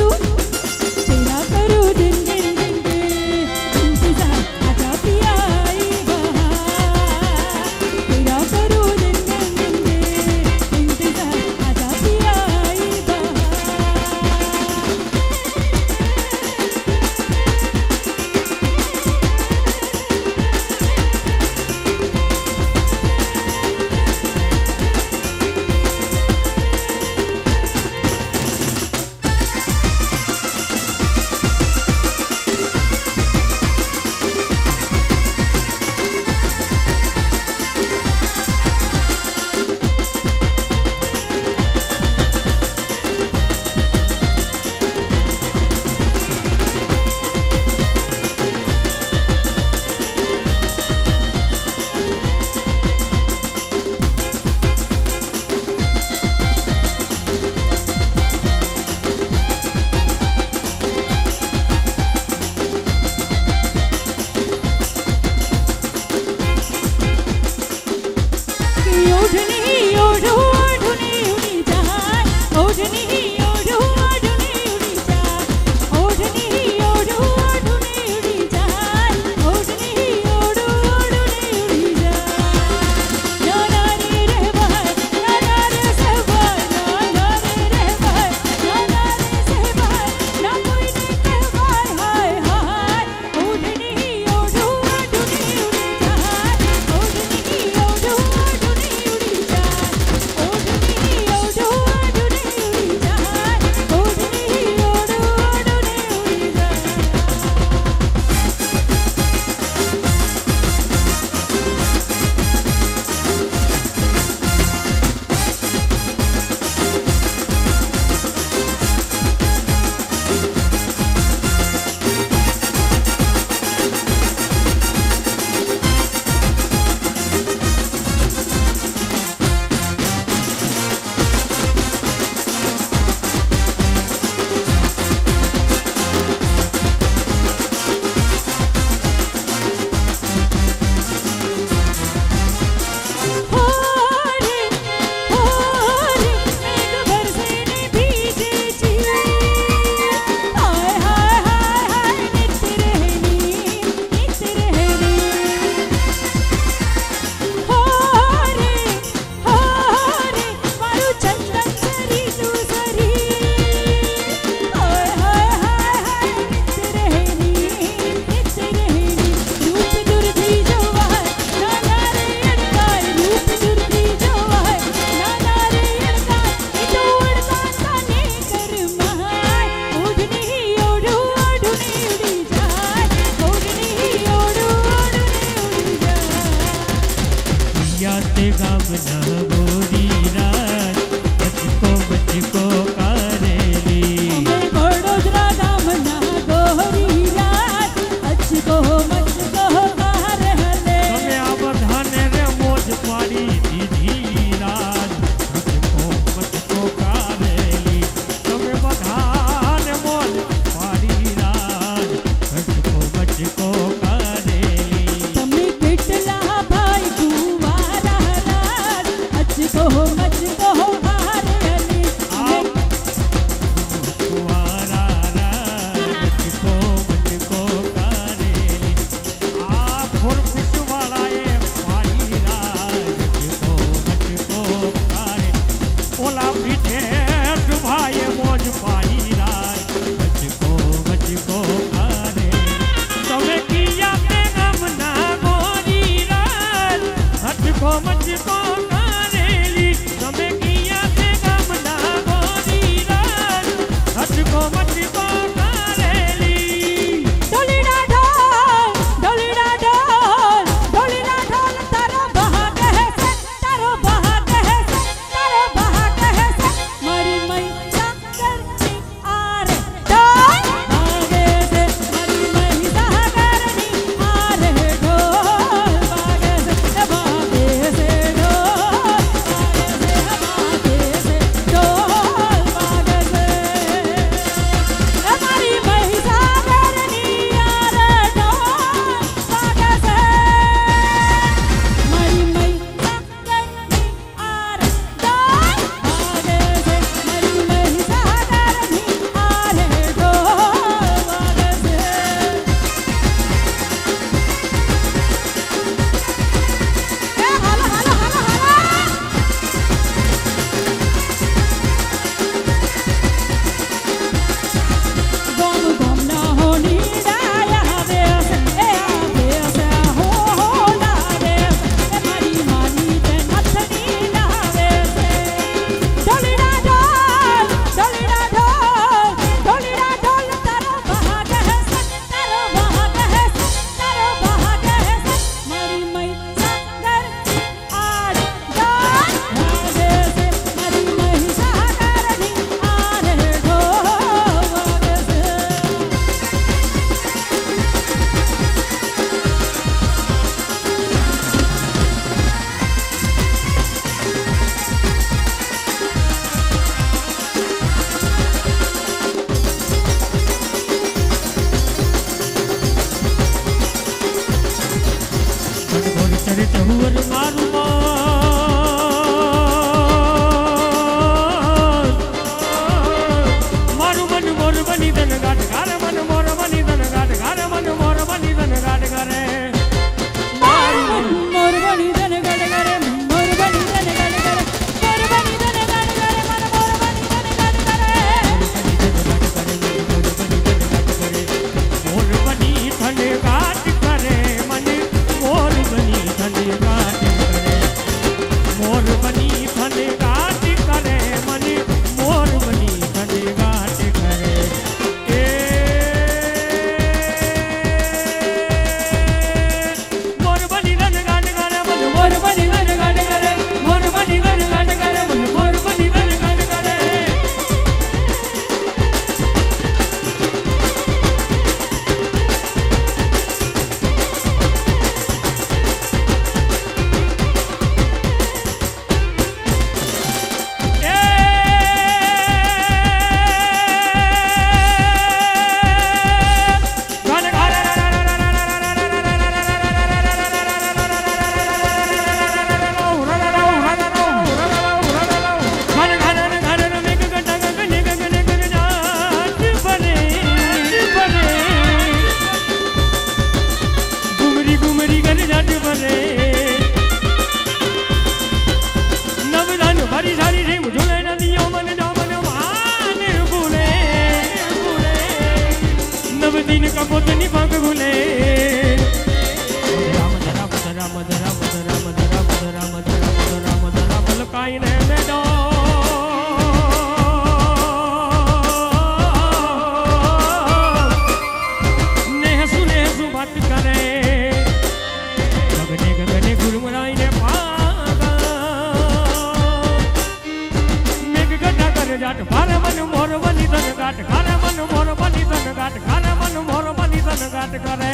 S2: तेरा करूँ दिन दिन दिन दिन इंतजार आजा पिया आई बहार तेरा करूँ दिन दिन दिन दिन इंतजार आजा पिया आई बहार
S4: કબૂતરની પગ ગુલે મધરા મધરા મધરા મધરા મધરા મધરા મધરા મધરા મધરા મધરા પલકાઈને મેડો નેહસુ નેહસુ વાત કરે ગગને ગગને ગુરમરાઈને પાગા મેઘ ગટા કરે જાટ ભારે મન મોર બની ધન ગાટ ખારે મન મોર બની ધન ગાટ ખારે મન મોર બની ધન ગાટ કરે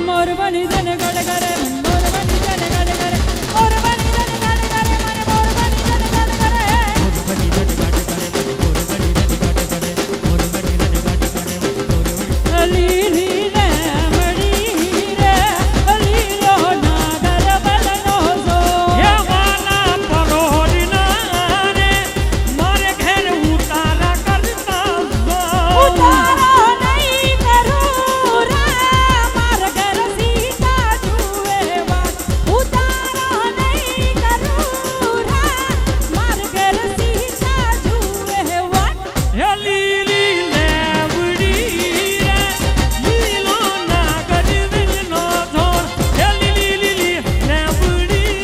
S2: મોર બની ધન ગડ કરે મોર બની ધન ગડ કરે મોર બની ધન ગડ કરે મને મોર બની ધન ગડ કરે
S4: મોર બની ધન ગાટ કરે મોર બની ધન ગાટ કરે મોર બની ધન ગાટ કરે મોર બની
S2: લીલી રે મળી રે લીલો નાગર બલનો જો
S4: હે વાલા પરોડીના રે મારે ઘેર ઉતારા કરતા જો
S2: ઉતારો નહીં કરું રે માર ઘર સીતા જુએ વાત ઉતારો નહીં કરું રે માર ઘર સીતા જુએ વાત
S4: હે લીલી લેવડી રે લીલો નાગર વિલનો જોર હે લીલી લીલી લેવડી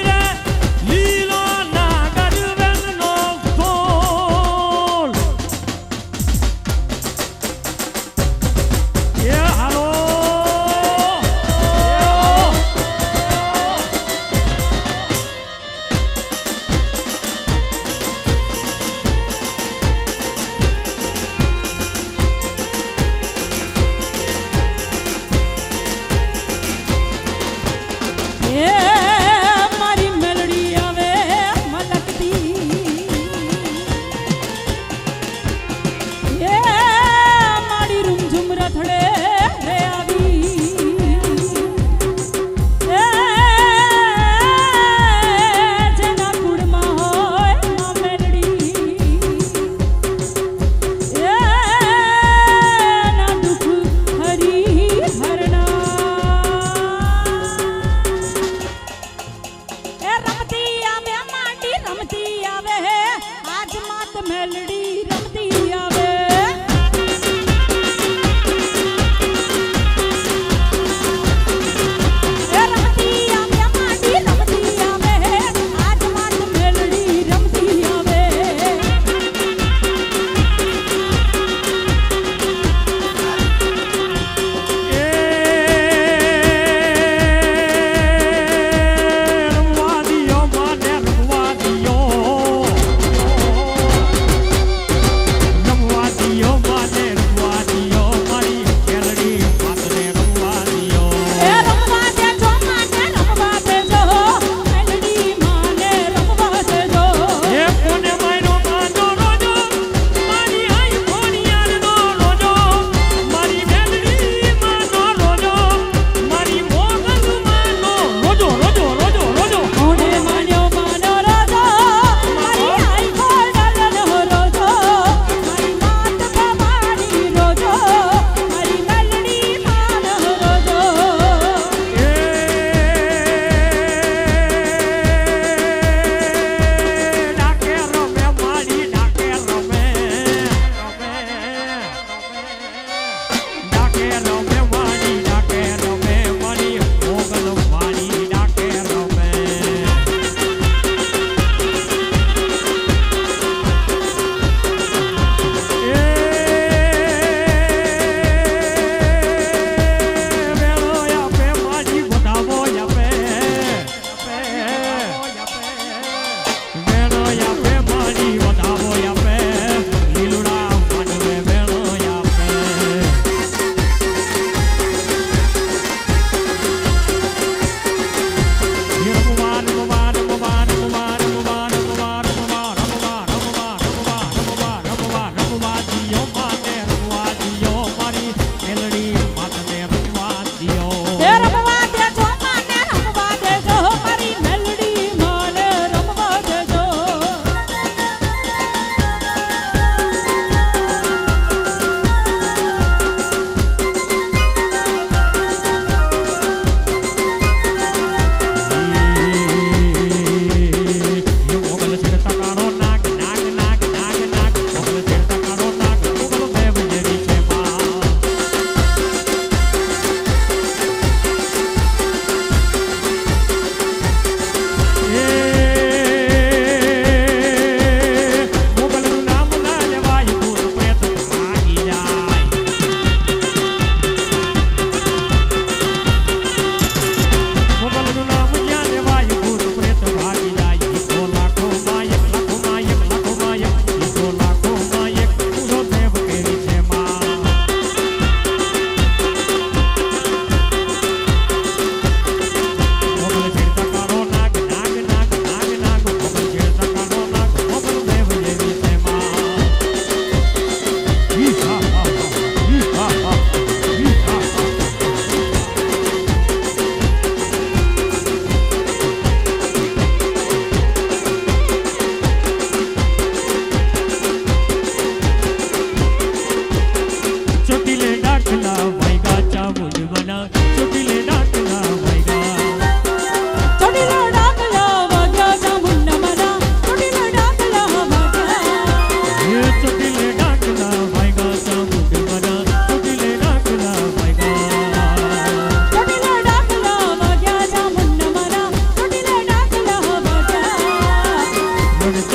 S4: રે લીલો નાગર વિલનો જોર એ હાલો
S2: એ મારી મેલડી આવે મલકતી એ મારી રૂમઝુમ રથડે રે આવી એ જેના કુળમાં હોય માં મેલડી એ ના દુઃખ હરી હરણા એ રમતી આવે માંડી રમતી આવે આજ માત મેલડી રમતી આવે એ રમતી આવે માંડી રમતી આવે આજ માત મેલડી રમતી આવે
S4: રમવા દિયો માને રમવા દિયો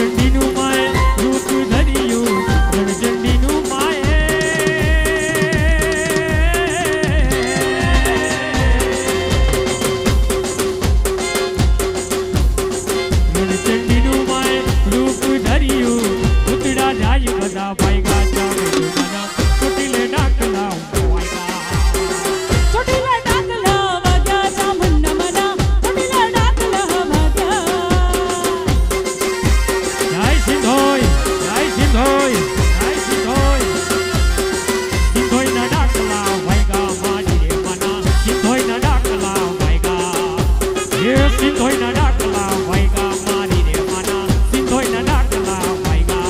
S3: રણચંડીનું માએ રૂપ ધર્યું રણચંડીનું માએ રણચંડીનું માએ રૂપ ધર્યું ઉતડા જાય બધા ભાઈગા ચાવે જુમાના ચોટીલે ડાકલા
S2: ચોટીલા ડાકલા વાગ્યા ચામુંડા મના ચોટીલા ડાકલા વાગ્યા
S3: જય સિંધોય જય સિંધોય જય સિંધોય સિંધોયના ડાકલા ભાઈગા મારી રે મના સિંધોયના ડાકલા ભાઈગા હે સિંધોયના ડાકલા ભાઈગા મારી રે મના સિંધોયના ડાકલા ભાઈગા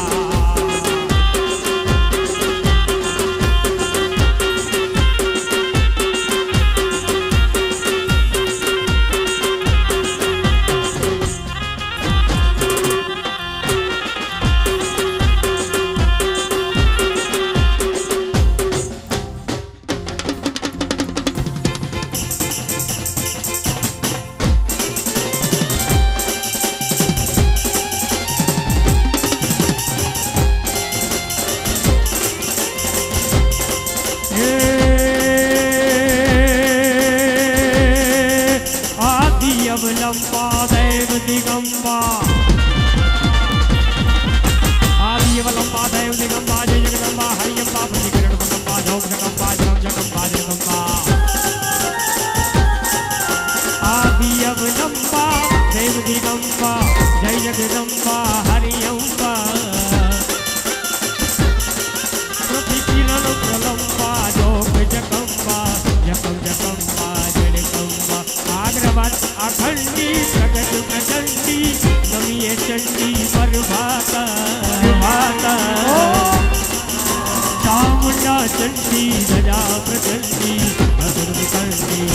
S3: આદિ અવલંબા દૈવ દિગંબા આદિ અવલંબા દૈવ દિગંબા જય જગદંબા હરિયંબા પ્રતિકરણ પગંબા જૌ જગંબા જમ જગંબા જગંબા આદિ અવલંબા દૈવ દિગંબા જય જગદંબા હરિયંબા પ્રતિકરણ પ્રલંબા જોગ જગંબા જગમ જગંબા જડકંબા આગ્રવાદ અખંડી પ્રગટ પ્રચંડી નમીએ ચંડી પ્રભાતા ચામુંડા ચંડી ગજા પ્રચંડી અસુર વિકંડી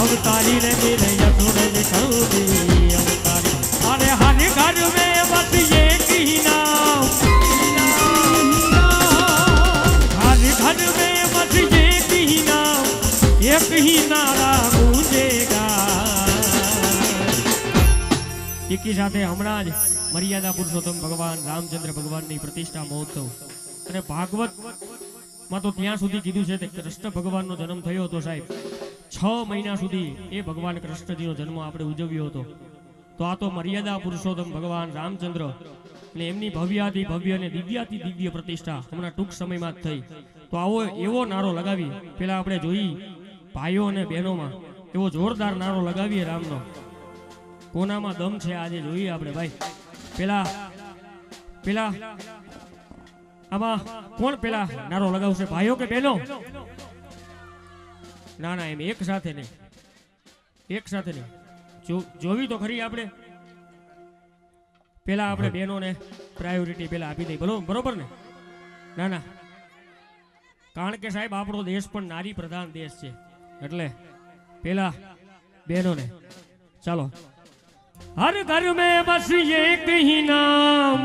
S3: અવતારી રે મેરે યસુર વિકંડી અવતારી અરે હર ઘર में बस एक ही नाम हर घर में बस एक ही नाम एक ही नारा गूंजेगा એકી સાથે હમણાં જ મર્યાદા પુરુષોત્તમ ભગવાન રામચંદ્ર ભગવાનની પ્રતિષ્ઠા મહોત્સવ અને ભાગવત માં તો ત્યાં સુધી કીધું છે કે કૃષ્ણ ભગવાનનો જન્મ થયો હતો સાહેબ 6 મહિના સુધી એ ભગવાન કૃષ્ણજીનો જન્મ આપણે ઉજવ્યો હતો તો આ તો મર્યાદા પુરુષોત્તમ ભગવાન રામચંદ્ર અને એમની ભવ્યાતિ ભવ્ય અને દિવ્યાતિ દિવ્ય પ્રતિષ્ઠા હમણાં ટૂંક સમયમાં જ થઈ તો આવો એવો નારો લગાવી પેલા આપણે જોઈ ભાઈઓ અને બહેનોમાં એવો જોરદાર નારો લગાવીએ રામનો કોનામાં દમ છે આજે જોઈએ આપણે ભાઈ પેલા પેલા આમાં કોણ પેલા નારો લગાવશે ભાઈઓ કે બહેનો ના ના એમ એક સાથે નહીં જોવી તો ખરી આપણે પેલા આપણે બહેનોને પ્રાયોરિટી પેલા આપી દઈ બરોબર ને ના ના કારણ કે સાહેબ આપણો દેશ પણ નારી પ્રધાન દેશ છે એટલે પેલા બહેનોને ચાલો हर घर में बस एक ही नाम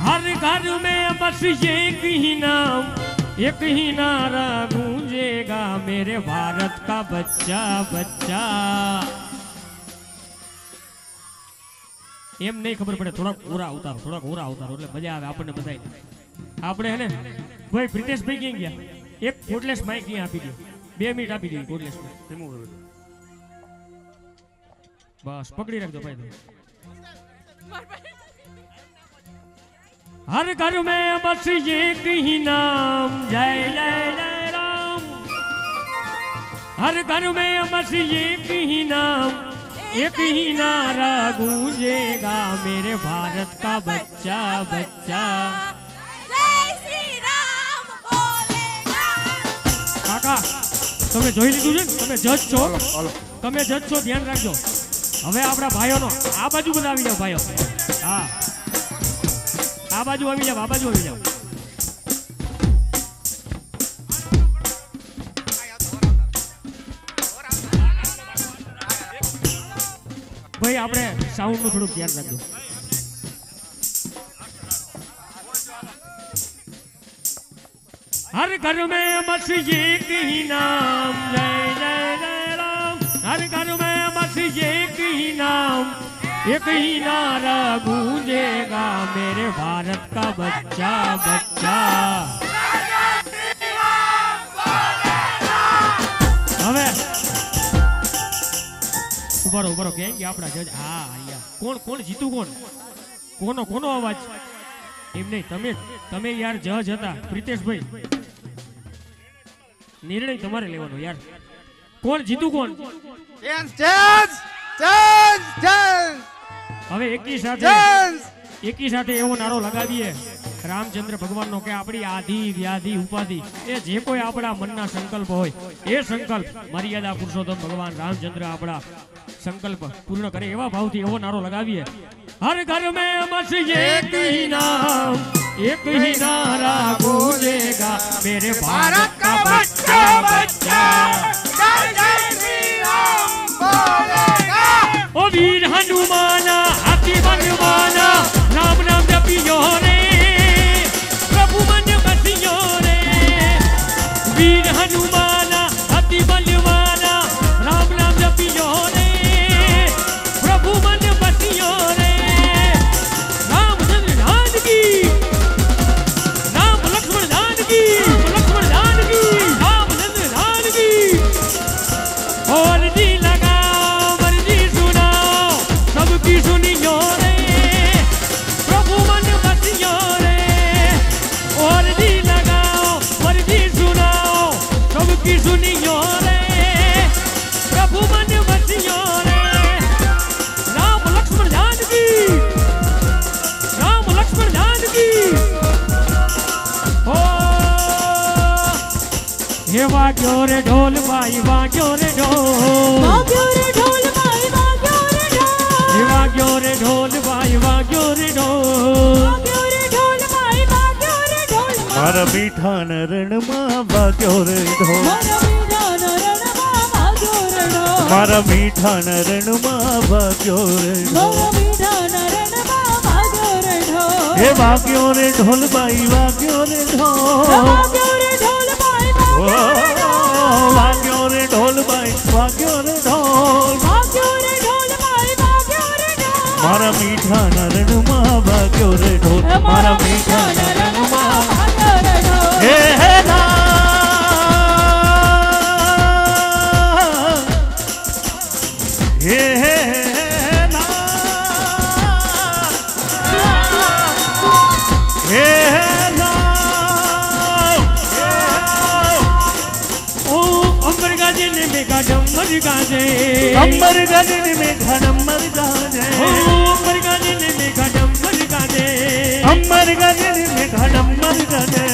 S3: हर घर में बस एक ही नाम एक ही नारा गूंजेगा मेरे भारत का बच्चा बच्चा એમ નહીં ખબર પડે થોડાક ઓરા ઉતારો એટલે મજા આવે આપણને બધાય આપણે હે ને ભાઈ પ્રિતેશભાઈ ક્યાં ગયા એક કોડલેસ માઇક અહીંયા આપી દો 2 મિનિટ આપી દો કોડલેસ રિમૂવ કરો बस पकड़ी रख दो भाई हर घर में बस एक ही नाम जय जय जय राम हर घर में बस एक ही नाम एक ही नारा गूंजेगा मेरे भारत का बच्चा बच्चा
S2: જય શ્રી રામ બોલેગા
S3: કાકા તમે જોઈ લીધું છે તમે જજ છો ધ્યાન રાખજો હવે આપણા ભાઈઓનો આ બાજુ બધા આવી જાવ ભાઈઓ હા આ બાજુ આવી જાવ ભાઈ આપણે સાઉન્ડ નું થોડુંક ધ્યાન રાખજો हर घर में बस एक ही नाम जय जय जय राम हर घर में बस एक ही नाम
S4: एक ही नारा गूंजेगा मेरे भारत का बच्चा बच्चा। હવે ઉભારો ઉભારો કે આપણા જજ હા અહીંયા કોણ કોણ જીતું કોણ કોનો અવાજ એમ નહીં તમે યાર જજ હતા પ્રિતેશભાઈ નિર્ણય તમારે લેવાનો યાર કોણ જીતું કોણ હવે એકી સાથે એવો નારો લગાવીએ રામચંદ્ર ભગવાનનો કે આપણી આધિ વ્યાધિ ઉપાધિ એ જે કોઈ આપણા મનના સંકલ્પ હોય એ સંકલ્પ મર્યાદા પુરુષોત્તમ ભગવાન રામચંદ્ર આપણા સંકલ્પ પૂર્ણ કરે એવા ભાવથી એવો નારો લગાવીએ હર ઘર મેં બસ એક ही नाम एक ही नारा गूंजेगा मेरे भारत का बच्चा बच्चा ओ वीर हनुमाना हाथी बनवाना राम नाम जपियो रे प्रभु मन बसियो रे वीर हनुमाना हाथी बनवाना राम नाम जपियो रे प्रभु मन बसियो रे रामचंद्र दान की राम लक्ष्मण दान की रामचंद्र दान की और जी सबकी सुनियो रे प्रभु मन बसियो रे और जी लगाओ मर्जी सुनाओ सबकी सुनियो रे प्रभु मन बसियो रे राम लक्ष्मण जानकी ओ हे वाग्यो रे ढोल भाई वाग्यो रे ढोल
S2: વાગ્યો રે ઢોલ ભાઈ વાગ્યો રે ઢોલ
S4: વાગ્યો રે ઢોલ ભાઈ વાગ્યો રે ઢોલ
S2: વાગ્યો રે ઢોલ ભાઈ વાગ્યો રે ઢોલ
S5: મારા મીઠા રણમાં વાગ્યો રે ઢોલ
S2: મારા મીઠા રણમાં વાગ્યો રે ઢોલ
S5: મારા મીઠા રણમાં વાગ્યો રે ઢોલ
S2: મારા મીઠા રણમાં વાગ્યો રે ઢોલ
S5: હે વાગ્યો રે ઢોલ બાઈ વાગ્યો રે ઢોલ
S2: વાગ્યો રે ઢોલ ભાઈ
S5: વાગ્યો રે ઢોલ બાઈ વાગ્યો રે ઢોલ
S2: વાગ્યો રે ઢોલ ભાઈ વાગ્યો રે ઢોલ
S5: મારા મીઠા રણમાં વાગ્યો રે ઢોલ મારા મીઠા રણમાં
S2: વાગ્યો રે ઢોલ
S5: હે હે હે હે
S4: डम्मर गाजे
S5: अंबर गगन में घडम्बर गाजे
S4: अंबर गाजे में डम्मर गाजे
S5: अंबर गगन में घडम्बर गाजे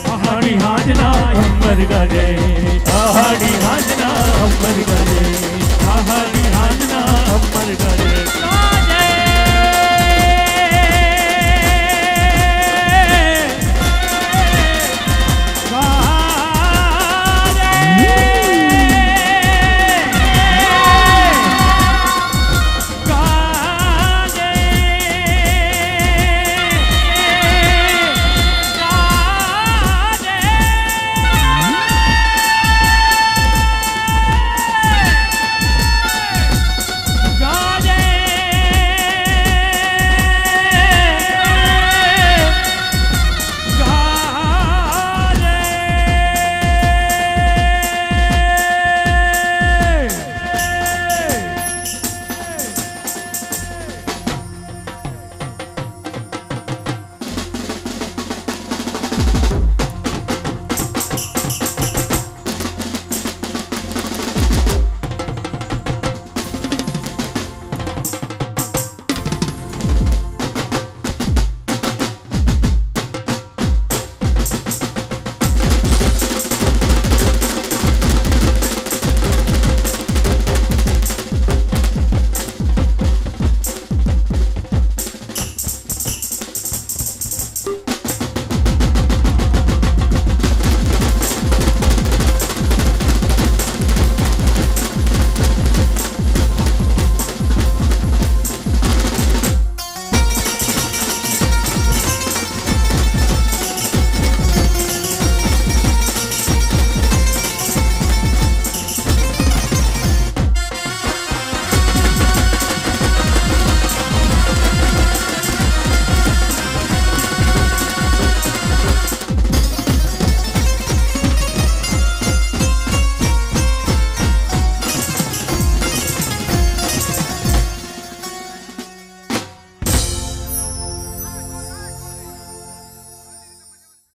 S5: पहाड़ी हाजला अंबर गाजे